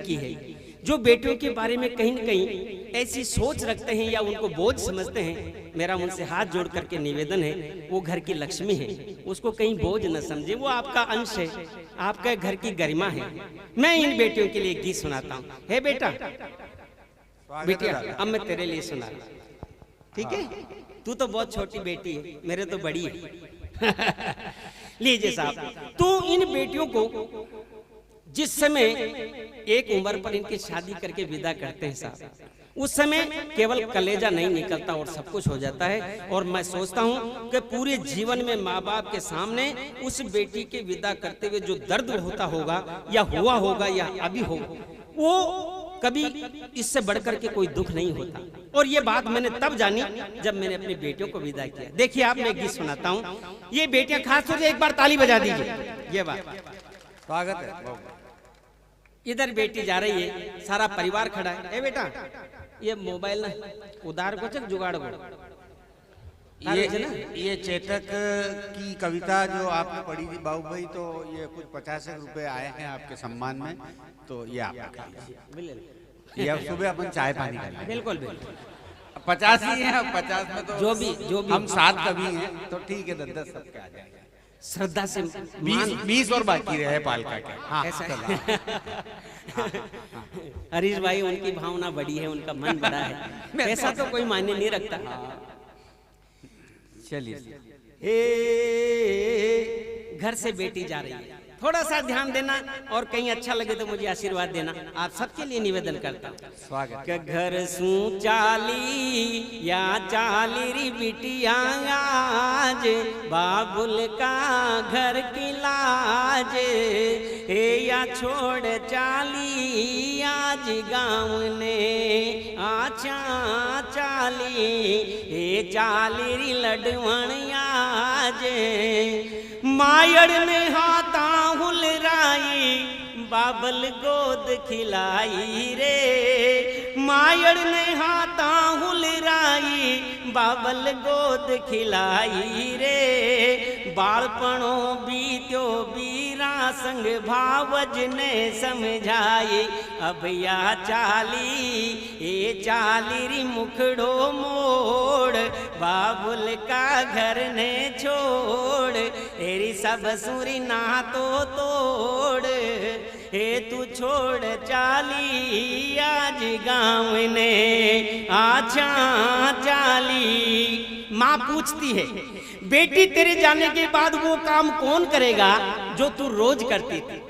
की है। जो बेटियों के बारे में कहीं न कहीं ऐसी सोच रखते हैं या उनको बोझ समझते हैं, मेरा उनसे हाथ जोड़ करके निवेदन है, वो घर की लक्ष्मी है, उसको कहीं बोझ न समझे। वो आपका अंश है, आपका घर की गरिमा है। मैं इन बेटियों के लिए एक गीत सुनाता हूँ। हे बेटा, बेटिया अब मैं तेरे लिए सुना रहा हूं, ठीक है? तू तो बहुत छोटी बेटी है, मेरे तो बड़ी है। लीजिए साहब, तो इन बेटियों को जिस समय एक उम्र पर इनकी शादी करके विदा करते हैं साहब, उस समय केवल कलेजा नहीं निकलता और सब कुछ हो जाता है। और मैं सोचता हूँ कि पूरे जीवन में माँ बाप के सामने उस बेटी के विदा करते हुए जो दर्द होता होगा या हुआ होगा या अभी हो, वो कभी इससे बढ़कर के कोई दुख नहीं होता। और ये बात मैंने तब जानी जब मैंने अपनी बेटियों को विदा किया। देखिए आप, मैं गीत सुनाता हूँ, ये बेटियां खास तौर से एक बार ताली बजा दीजिए। ये बात स्वागत है। इधर बेटी जा रही है, सारा परिवार खड़ा है। ए बेटा, ये मोबाइल ना उधार को चक जुगाड़ को। ये चेतक की कविता जो आपने पढ़ी थी बाबू भाई, तो ये कुछ 50 रुपए आए हैं आपके सम्मान में, तो ये आप ये अब सुबह अपन चाय पानी करेंगे। बिल्कुल बिल्कुल, 50 ही है, 50 में तो जो भी हम 7 कवि हैं, तो ठीक है, 10 सबके आ जाएंगे। श्रद्धा से 20 और बाकी रहे पालका के। हाँ, हरीश भाई, उनकी भावना बड़ी है, उनका मन बड़ा है, पैसा तो कोई मायने नहीं रखता। चलिए, घर से बेटी जा रही है, थोड़ा सा ध्यान देना और कहीं अच्छा लगे तो मुझे आशीर्वाद देना, आप सबके लिए निवेदन करता हूँ। स्वागत। के घर सू चाली या चाली री बिटिया आज, बाबुल का घर की लाज, हे या छोड़ चाली आज गाँव ने आचा चाली, हे चाली री लडवण आज, मायड़ ने हाथा हुलराई, बाबल गोद खिलाई रे, मायड़ ने हाथा हुलराई, बाबल गोद खिलाई रे, बालपणो बीत्यो बीरा संग भावज ने समझाई, अब या चाली ए चाली री मुखड़ो मोड़, बाबुल का घर ने छोड़, तेरी सब सुरी ना तो तोड़, हे तू छोड़ चाली आज गाँव ने आछा चाली। माँ पूछती है, बेटी तेरे जाने के बाद वो काम कौन करेगा जो तू रोज करती थी?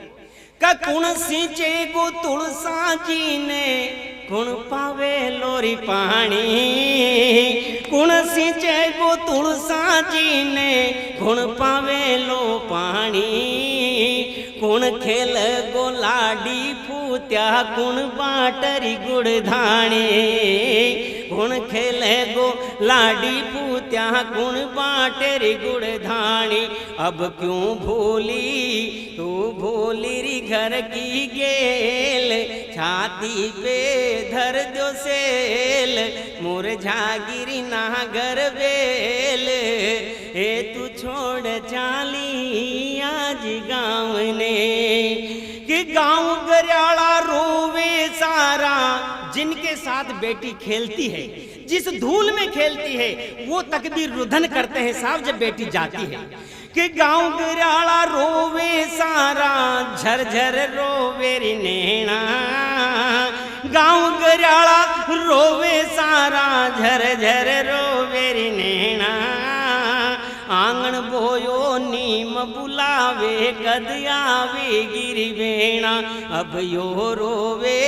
का कुण सींचे गो तुलसा जी ने, कुण पावे लोरी पानी, कुण सींचे गो तुलसा जी ने, कुण पावे लो पानी, कुण खेल गो लाडी फूत्या, कुण बाटरी गुड़ धाणी, कुण खेल गो लाडी फूत्या, कुण बाटरी गुड़ धाणी, अब क्यों भूली तू भूली री घर की गेल, छाती पे धर दो सेल, मुरझा गिरी नागर बेल, ए तू छोड़ चाली आज गाँव ने, कि गाँव गरियाला रोवे सारा, जिनके साथ बेटी खेलती है, जिस धूल में खेलती है, वो तकदीर रुधन करते हैं साहब जब बेटी जाती है। कि गाँव गरियाला रोवे सारा, झरझर रोवे री नैना, गाँव गरियाला रोवे सारा, झरझर रोवे री नैना, आंगन बोयो नीम बुलावे, कद आवे गिरी वेणा, अब यो रोवे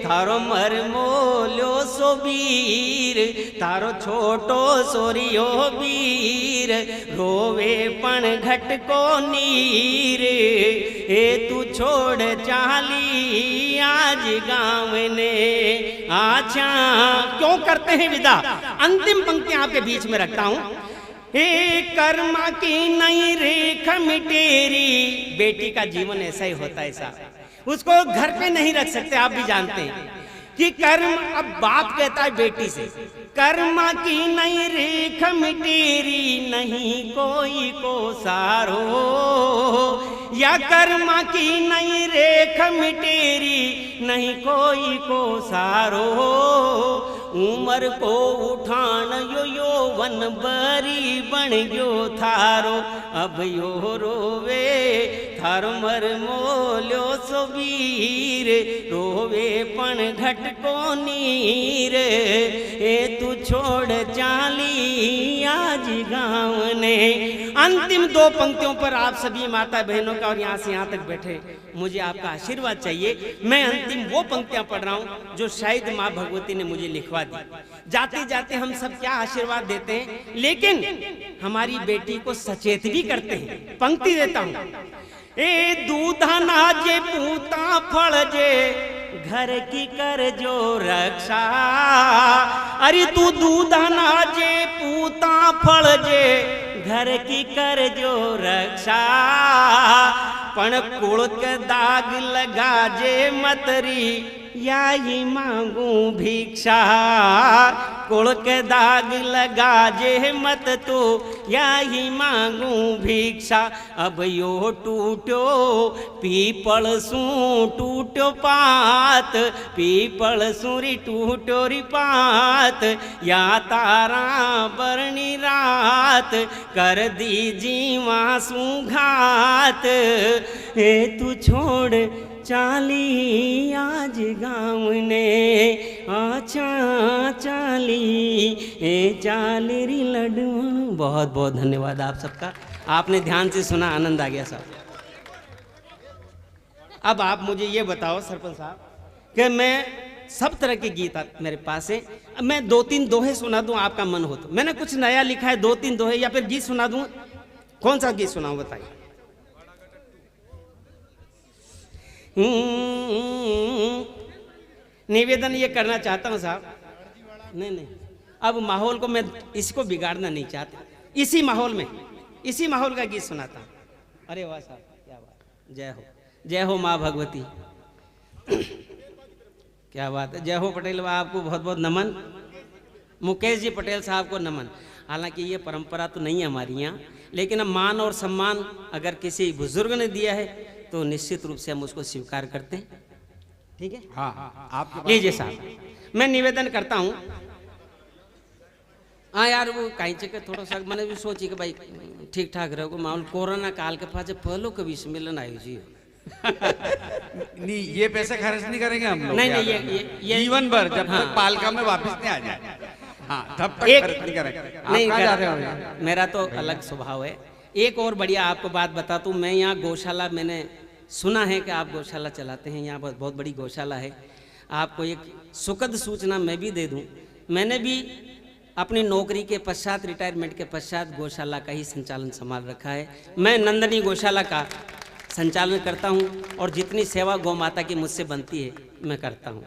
थारो मर मोल्यो सो बीर, थारो छोटो सोरियो बीर, रोवे पण घट को नीर, ए तू छोड़ चाली आज गाँव ने आछा। क्यों करते हैं विदा? अंतिम पंक्तियां आपके बीच में रखता हूं। हे कर्मा की नई रेख मिटेरी, बेटी का जीवन ऐसा ही होता है साहब, उसको घर पे नहीं रख सकते, आप भी जानते हैं कि कर्म, अब बाप कहता है बेटी से, कर्मा की नहीं रेख मिटेरी, नहीं कोई को सारो, या कर्मा की नहीं रेख मिटेरी, नहीं कोई को सारो, उमर को उठान यो यौवन बरी बन गयो थारो, अब यो रोवे थारो मर मोल्यो सो वीर, रोवे पण घट को नीर, ए तू छोड़ चाली आज गाँव ने। अंतिम दो पंक्तियों पर आप सभी माता बहनों का और यहाँ से यहाँ तक बैठे मुझे आपका आशीर्वाद चाहिए। मैं अंतिम वो पंक्तियां पढ़ रहा हूं जो शायद माँ भगवती ने मुझे लिखवा दी। जाते जाते हम सब क्या आशीर्वाद देते हैं, लेकिन हमारी बेटी को सचेत भी करते हैं। पंक्ति देता हूं, ए दूधा नाजे पूता फल जे, घर की कर जो रक्षा, अरे तू दूधा नाजे पूता फल जे, घर की कर जो रक्षा, पण कुल के दाग लगा जे मतरी, या ही मांगू भिक्षा, कुल के दाग लगा जे मत तो, या ही मांगू भिक्षा, अब यो टूटो पीपल सू टूटो पात, पीपल सूरी टूटो री पात, या तारा बरनी रात, कर दी जीवा सू घात, ए तू छोड़ चाली आज गाँव ने, आचा चाली ए चाली री लड्डू। बहुत बहुत धन्यवाद आप सबका, आपने ध्यान से सुना, आनंद आ गया साहब। अब आप मुझे ये बताओ सरपंच साहब कि मैं सब तरह के गीत मेरे पास है, मैं 2-3 दोहे सुना दूं, आपका मन हो तो। मैंने कुछ नया लिखा है, 2-3 दोहे या फिर गीत सुना दूं। कौन सा गीत सुनाऊं बताइए। निवेदन ये करना चाहता हूं साहब, नहीं, अब माहौल को मैं इसको बिगाड़ना नहीं चाहता, इसी माहौल में, इसी माहौल का गीत सुनाता हूं। अरे वाह साहब, क्या बात, जय हो, जय हो माँ भगवती। क्या बात है, जय हो पटेल बा, आपको बहुत बहुत नमन। मुकेश जी पटेल साहब को नमन। हालांकि ये परंपरा तो नहीं है हमारी यहाँ, लेकिन अब मान और सम्मान अगर किसी बुजुर्ग ने दिया है तो निश्चित रूप से हम उसको स्वीकार करते हैं। ठीक है, हाँ, आप लीजिए साहब, मैं निवेदन करता हूँ। हाँ यार, वो कहीं के थोड़ा सा मैंने भी सोची कि भाई ठीक ठाक रहो, माहौल कोरोना काल के पास पहलो कभी सम्मेलन आयो जी। नहीं, ये पैसे खर्च नहीं करेंगे हम लोग। नहीं, ये जीवन भर जब तक पालका में वापस नहीं आ जाए, हाँ, तब तक खर्च नहीं करेंगे। नहीं जा रहे हो? मेरा तो अलग स्वभाव है। एक और बढ़िया आपको बात बताता हूँ, मैं यहाँ गौशाला, मैंने सुना है कि आप गौशाला चलाते हैं, यहाँ बहुत बड़ी गौशाला है। आपको एक सुखद सूचना मैं भी दे दूँ, मैंने भी अपनी नौकरी के पश्चात, रिटायरमेंट के पश्चात गौशाला का ही संचालन संभाल रखा है। मैं नंदनी गौशाला का संचालन करता हूँ और जितनी सेवा गौ माता की मुझसे बनती है मैं करता हूँ।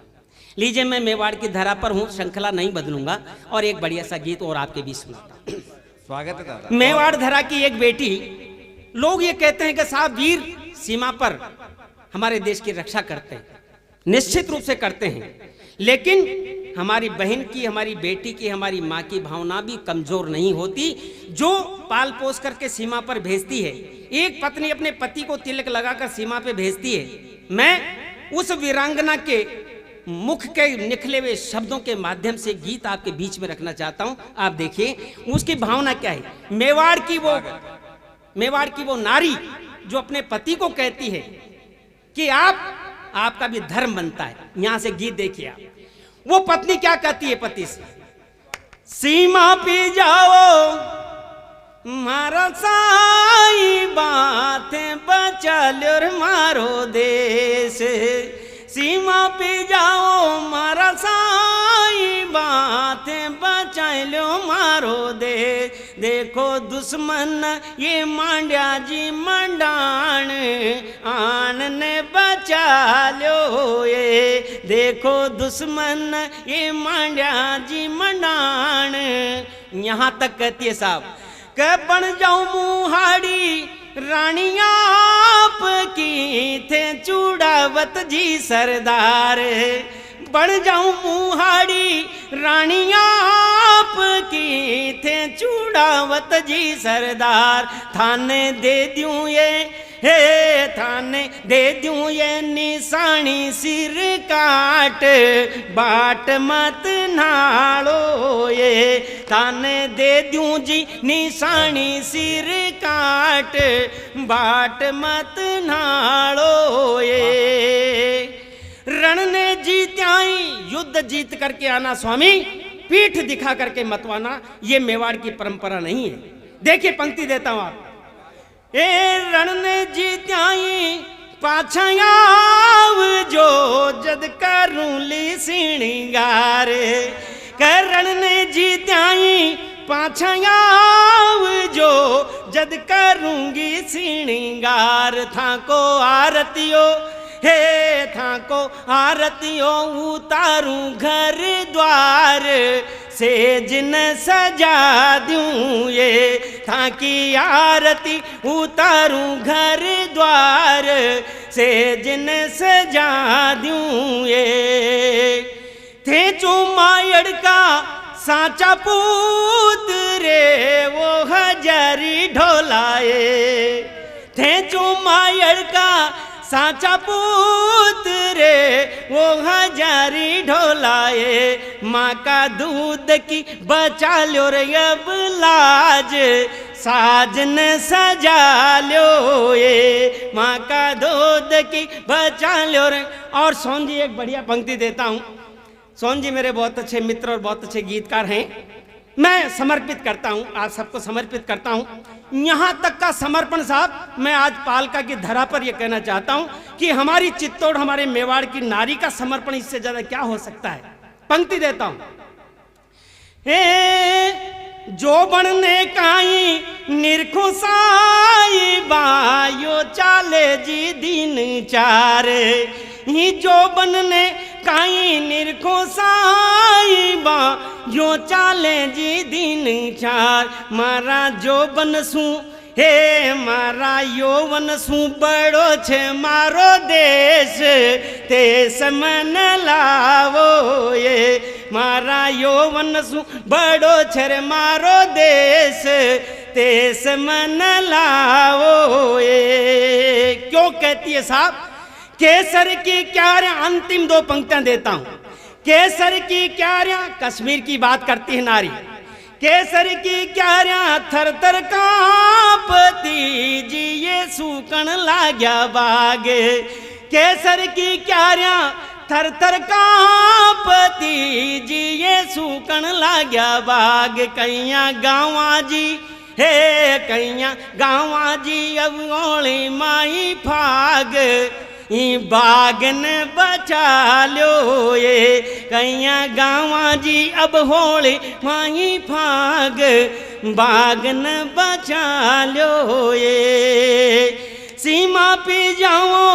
लीजिए, मैं मेवाड़ की धरा पर हूँ, श्रृंखला नहीं बदलूंगा और एक बढ़िया सा गीत और आपके बीच सुनाता हूँ। स्वागत है दादा। मेवाड़ धरा की एक बेटी, लोग ये कहते हैं कि साहब वीर सीमा पर हमारे देश की रक्षा करते हैं, निश्चित रूप से करते हैं, लेकिन हमारी बहन की, हमारी बेटी की, हमारी माँ की भावना भी कमजोर नहीं होती, जो पाल पोस करके सीमा पर भेजती है। एक पत्नी अपने पति को तिलक लगाकर सीमा पे भेजती है। मैं उस वीरांगना के मुख के निकले हुए शब्दों के माध्यम से गीत आपके बीच में रखना चाहता हूं। आप देखिए उसकी भावना क्या है। मेवाड़ की वो नारी जो अपने पति को कहती है कि आपका भी धर्म बनता है। यहां से गीत देखिए आप। वो पत्नी क्या कहती है पति से, सीमा पे जाओ मारा साई बातें बचा लो मारो देश, सीमा पे जाओ मारा साई बातें बचा लो मारो देश। देखो दुश्मन ये मांड्या जी मंडान आन ने बचा लो ये, देखो दुश्मन ये मांड्या जी मंडान। यहाँ तक कहती है साहब के बन जाऊं मुहाड़ी रानी आप की थे चूड़ावत जी सरदार, बन जाऊं मुहाड़ी रानिया आपकी थे चूड़ावत जी सरदार थाने दे दूं ये हे थाने दे दूं ये निशानी सिर काट बाट मत नालो ये थाने दे दूं जी निशानी सिर काट बाट मत नालो ये रण ने जीत्याई युद्ध जीत करके आना स्वामी पीठ दिखा करके मतवाना ये मेवाड़ की परंपरा नहीं है। देखिए पंक्ति देता हूं आप ए रण ने जीत्याई पाछायाव जो जद करूं ली सिणगार करण ने जीत्याई पाछायाव जो जद करूंगी सिणगार था को आरतियो हे था को आरतियों उतारूं घर द्वार सेज न सजा दूं ये था की आरती उतारूं घर द्वार सेज न सजा दूं ये थे चुमायड़ का साचा पूत रे वो हजारी ढोलाए थे चुमायड़ का साचा पूत रे वो हजारी ढोलाए माँ का दूध की बचा लो रे अब लाज साजन सजा लो ये माँ का दूध की बचा लो रे। और सोन जी एक बढ़िया पंक्ति देता हूँ। सोन जी मेरे बहुत अच्छे मित्र और बहुत अच्छे गीतकार हैं, मैं समर्पित करता हूं, आज सबको समर्पित करता हूं। यहां तक का समर्पण साहब मैं आज पालका की धरा पर यह कहना चाहता हूं कि हमारी चित्तौड़ हमारे मेवाड़ की नारी का समर्पण इससे ज्यादा क्या हो सकता है। पंक्ति देता हूं। हे जो बनने काई निरखो साई बायो चाले जी दिन चार ही जो बनने काई निरखो साई बा यो चाले जी दिन चार मारा जो बनसू हे मारा यौवन सू बड़ो छे मारो देश ते समन लावो ये मारा यौवन सू बड़ो छे मारो देश ते समन लावो ये। क्यों कहती है साहब? केसर की क्यारियां, अंतिम दो पंक्तियां देता हूं। केसर की क्यारियां, कश्मीर की बात करती है नारी। केसर की क्यारियां थर थर कांपती जी ये सूकन लाग्या बाग। केसर की क्यारियां थर थर कांपती जी ये सूकन लाग्या बाग। कैया गाँवा जी हे कैया गाँवा जी अब ओली माई फाग बागन बचा लो ये कैया गाँवा जी अब होली माई फाग बागन बचा लो ये। सीमा पे जाओ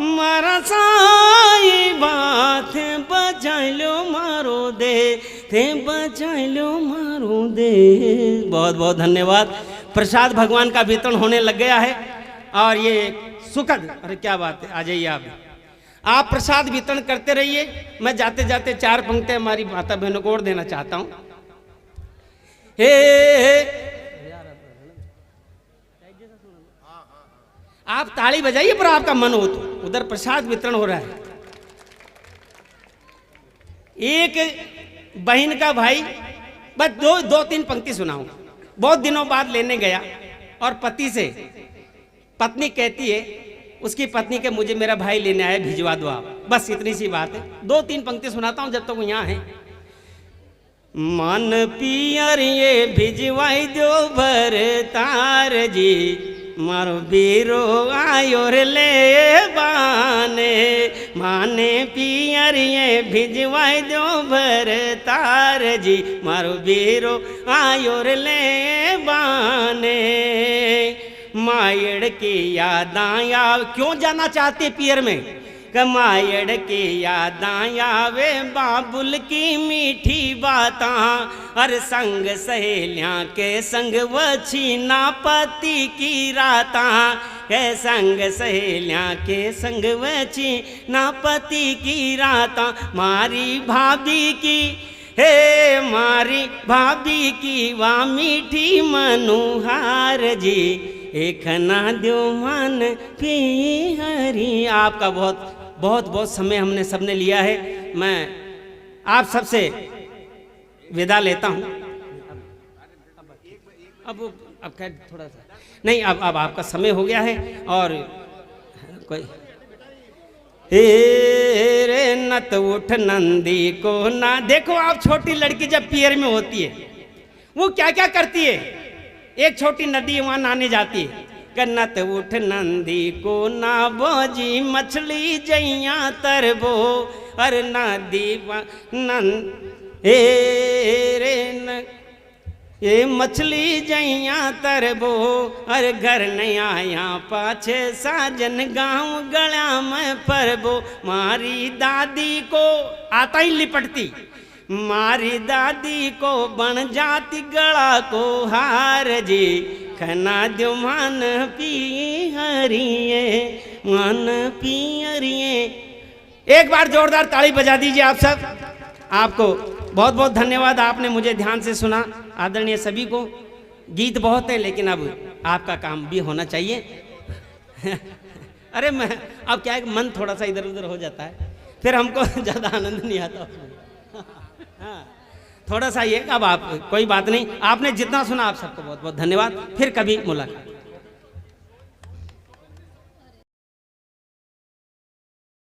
मारा साई बात बचा लो मारो दे थे बचा लो मारो दे। बहुत बहुत धन्यवाद। प्रसाद भगवान का वितरण होने लग गया है और ये सुखद, अरे क्या बात है, आ जाइए आप प्रसाद वितरण करते रहिए। मैं जाते जाते चार पंक्तियां हमारी माता बहनों को और देना चाहता हूं। आप ताली बजाइए पर आपका मन हो तो। उधर प्रसाद वितरण हो रहा है। एक बहन का भाई, बस दो तीन पंक्ति सुनाऊं। बहुत दिनों बाद लेने गया और पति से पत्नी कहती है, उसकी पत्नी के मुझे मेरा भाई लेने आया, भिजवा दो आप। बस इतनी सी बात है। दो तीन पंक्ति सुनाता हूं जब तक वो यहाँ है। मन पियर ये भिजवाई दो भर तार जी मारो बीरो आयोर ले बाने। माने पियर ये भिजवाई दो भर तार जी मारो बीरो आयोर ले बाने। मायड़ की यादां याव। क्यों जाना चाहते पियर में? कमायड़ के यादां आवे बाबुल की मीठी बातां और संग सहेलियां के संग वछी ना पति की रातां है संग सहेलियां के संग वछी ना पति की रातां मारी भाभी की हे मारी भाभी की वाह मीठी मनुहार जी एक ना दो मन पी हरी। आपका बहुत बहुत बहुत समय हमने सबने लिया है। मैं आप सबसे विदा लेता हूँ। अब खैर थोड़ा सा नहीं, अब आपका समय हो गया है और कोई रे नत उठ नंदी को ना। देखो आप, छोटी लड़की जब पियर में होती है वो क्या क्या करती है। एक छोटी नदी वहां नहाने जाती है। कन्नत उठ नंदी को ना बोजी मछली जइया तरबो और नदी नंद रे न ये मछली जइया तरबो और घर नहीं आया पाछे साजन गांव गला में परबो। मारी दादी को आता ही लिपटती, मारी दादी को बन जाती गला को हार जी खना दो मन पियरिए मन पियरिए। एक बार जोरदार ताली बजा दीजिए आप सब। आपको बहुत बहुत धन्यवाद, आपने मुझे ध्यान से सुना। आदरणीय सभी को। गीत बहुत है लेकिन अब आपका काम भी होना चाहिए। अरे मैं अब क्या है, मन थोड़ा सा इधर उधर हो जाता है, फिर हमको ज़्यादा आनंद नहीं आता। हाँ, थोड़ा सा ये, अब आप कोई बात नहीं, आपने जितना सुना आप सबको बहुत बहुत धन्यवाद। फिर कभी मुलाकात।